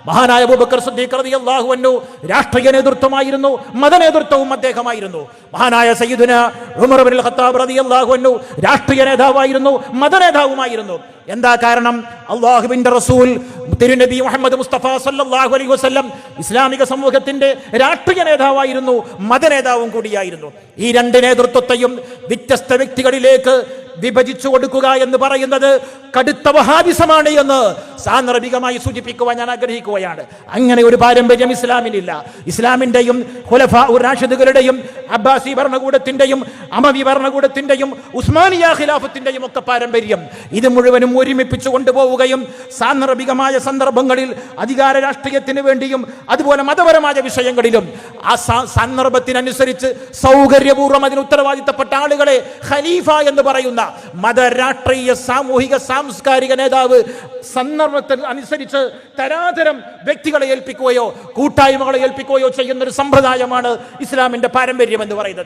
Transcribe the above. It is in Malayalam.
മഹാനായ അബൂബക്കർ സിദ്ദീഖ് റളിയല്ലാഹു അൻഹു രാഷ്ട്രീയ നേതൃത്വമായിരുന്നു, മതനേതൃത്വവും അദ്ദേഹമായിരുന്നു. മഹാനായ സയ്യിദുന ഉമർ ഇബ്നുൽ ഖത്താബ് റളിയല്ലാഹു അൻഹു രാഷ്ട്രീയ നേതാവായിരുന്നു, മതനേതാവുമായിരുന്നു. എന്താ കാരണം? അല്ലാഹുവിന്റെ റസൂൽ തിരുനബി മുഹമ്മദ് മുസ്തഫ സല്ലല്ലാഹു അലൈഹി വസല്ലം ഇസ്ലാമിക സമൂഹത്തിന്റെ രാഷ്ട്രീയ നേതാവായിരുന്നു, മതനേതാവും കൂടിയായിരുന്നു. ഈ രണ്ട് നേതൃത്വത്തെയും വ്യത്യസ്ത വ്യക്തികളിലേക്ക് വിഭജിച്ചു കൊടുക്കുക എന്ന് പറയുന്നത് കടുത്ത വഹാബിസമാണ് എന്ന് സാന്ദർഭികമായി സൂചിപ്പിക്കുവാൻ ഞാൻ ആഗ്രഹിക്കുകയാണ്. അങ്ങനെ ഒരു പാരമ്പര്യം ഇസ്ലാമിനില്ല. ഇസ്ലാമിന്റെയും ഖുലഫാഉർ റാഷിദുകളുടെയും അബ്ബാസി ഭരണകൂടത്തിന്റെയും അമവി ഭരണകൂടത്തിന്റെയും ഉസ്മാനിയ ഖിലാഫത്തിന്റെയും ഒക്കെ പാരമ്പര്യം ഇത് മുഴുവനും ഒരുമിപ്പിച്ചു കൊണ്ടുപോവുകയും സാന്ദർഭികമായ സന്ദർഭങ്ങളിൽ അധികാര രാഷ്ട്രീയത്തിന് വേണ്ടിയും അതുപോലെ മതപരമായ വിഷയങ്ങളിലും ആ സന്ദർഭത്തിനനുസരിച്ച് സൗകര്യപൂർവ്വം അതിന് ഉത്തരവാദിത്തപ്പെട്ട ആളുകളെ ഖലീഫ എന്ന് പറയുന്ന മത രാഷ്ട്രീയ സാമൂഹിക സാംസ്കാരിക നേതാവ് സന്ദർഭത്തിന് അനുസരിച്ച് തരാതരം വ്യക്തികളെ ഏൽപ്പിക്കുകയോ കൂട്ടായ്മകളെ ഏൽപ്പിക്കുകയോ ചെയ്യുന്ന ഒരു സമ്പ്രദായമാണ് ഇസ്ലാമിന്റെ പാരമ്പര്യം എന്ന് പറയുന്നത്.